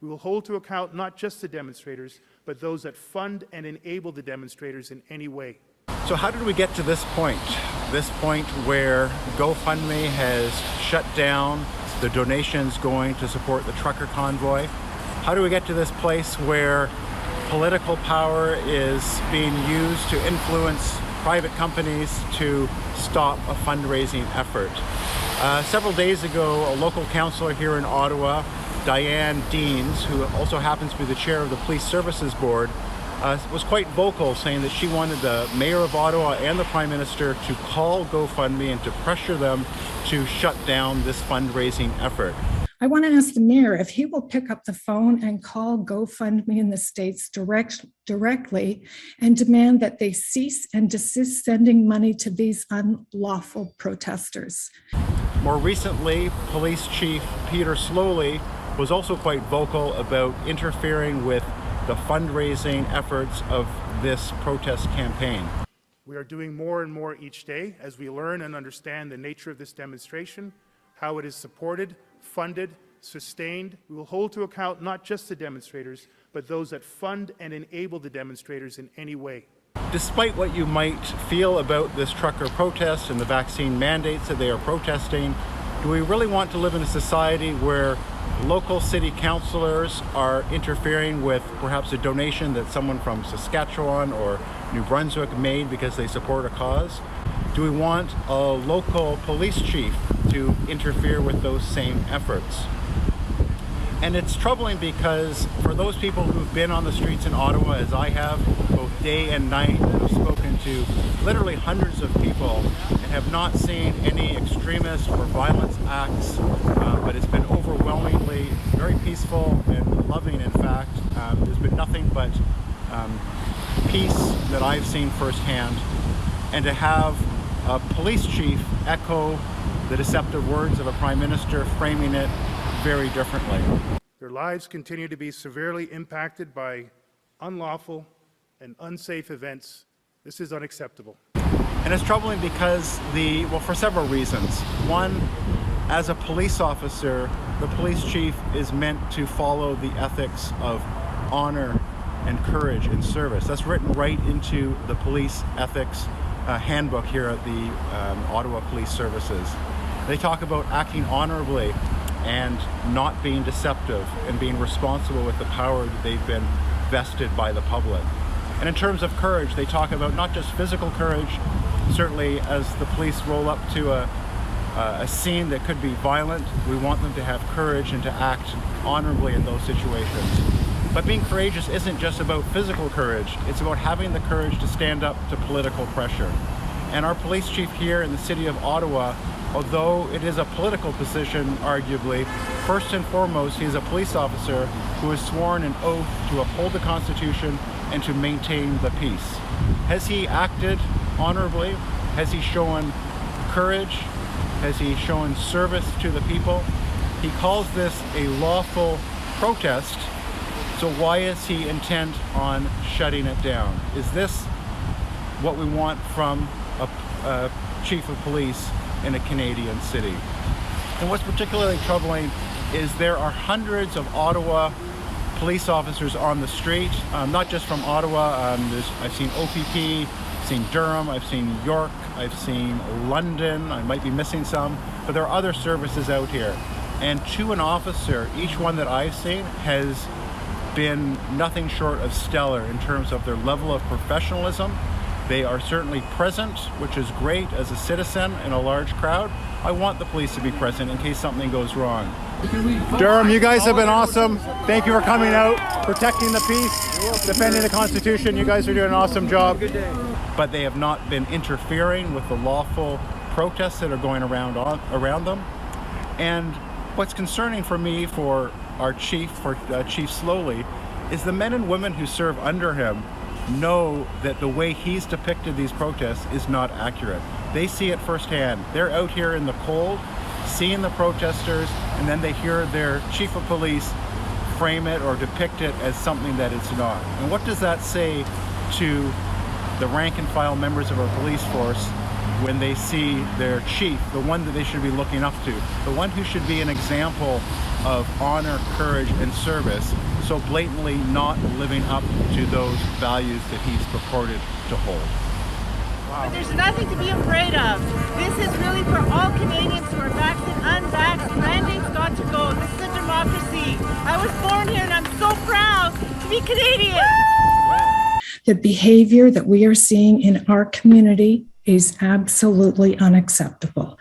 We will hold to account not just the demonstrators, but those that fund and enable the demonstrators in any way. So how did we get to this point? This point where GoFundMe has shut down the donations going to support the trucker convoy? How do we get to this place where political power is being used to influence private companies to stop a fundraising effort? Several days ago, a local councillor here in Ottawa, Diane Deans, who also happens to be the chair of the Police Services Board, was quite vocal, saying that she wanted the Mayor of Ottawa and the Prime Minister to call GoFundMe and to pressure them to shut down this fundraising effort. I want to ask the Mayor if he will pick up the phone and call GoFundMe in the States directly and demand that they cease and desist sending money to these unlawful protesters. More recently, Police Chief Peter Sloly was also quite vocal about interfering with the fundraising efforts of this protest campaign. We are doing more and more each day as we learn and understand the nature of this demonstration, how it is supported, funded, sustained. We will hold to account not just the demonstrators, but those that fund and enable the demonstrators in any way. Despite what you might feel about this trucker protest and the vaccine mandates that they are protesting, do we really want to live in a society where local city councillors are interfering with perhaps a donation that someone from Saskatchewan or New Brunswick made because they support a cause? Do we want a local police chief to interfere with those same efforts? And it's troubling because for those people who've been on the streets in Ottawa, as I have, both day and night, I've spoken to literally hundreds of people and have not seen any extremist or violence acts, but it's been overwhelmingly very peaceful and loving, in fact. There's been nothing but peace that I've seen firsthand. And to have a police chief echo the deceptive words of a prime minister, framing it very differently. Their lives continue to be severely impacted by unlawful and unsafe events. This is unacceptable. And it's troubling because for several reasons. One, as a police officer, the police chief is meant to follow the ethics of honor and courage in service. That's written right into the police ethics handbook here at the Ottawa Police Services. They talk about acting honourably and not being deceptive and being responsible with the power that they've been vested by the public. And in terms of courage, they talk about not just physical courage. Certainly as the police roll up to a scene that could be violent, we want them to have courage and to act honorably in those situations. But being courageous isn't just about physical courage, it's about having the courage to stand up to political pressure. And our police chief here in the city of Ottawa, although it is a political position, arguably, first and foremost, he is a police officer who has sworn an oath to uphold the Constitution and to maintain the peace. Has he acted honorably? Has he shown courage? Has he shown service to the people? He calls this a lawful protest, so why is he intent on shutting it down? Is this what we want from a chief of police in a Canadian city? And what's particularly troubling is there are hundreds of Ottawa police officers on the street, not just from Ottawa. I've seen OPP, I've seen Durham, I've seen York, I've seen London, I might be missing some, but there are other services out here. And to an officer, each one that I've seen has been nothing short of stellar in terms of their level of professionalism. They are certainly present, which is great as a citizen in a large crowd. I want the police to be present in case something goes wrong. Durham, you guys have been awesome. Thank you for coming out, protecting the peace, defending the Constitution. You guys are doing an awesome job. But they have not been interfering with the lawful protests that are going around them. And what's concerning for me, for our chief, Chief Sloly, is the men and women who serve under him know that the way he's depicted these protests is not accurate. They see it firsthand. They're out here in the cold, seeing the protesters, and then they hear their chief of police frame it or depict it as something that it's not. And what does that say to the rank and file members of our police force when they see their chief, the one that they should be looking up to, the one who should be an example of honor, courage, and service, so blatantly not living up to those values that he's purported to hold. But there's nothing to be afraid of. This is really for all Canadians who are vaccinated, unvaxxed. Mandates got to go. This is a democracy. I was born here and I'm so proud to be Canadian. The behavior that we are seeing in our community is absolutely unacceptable.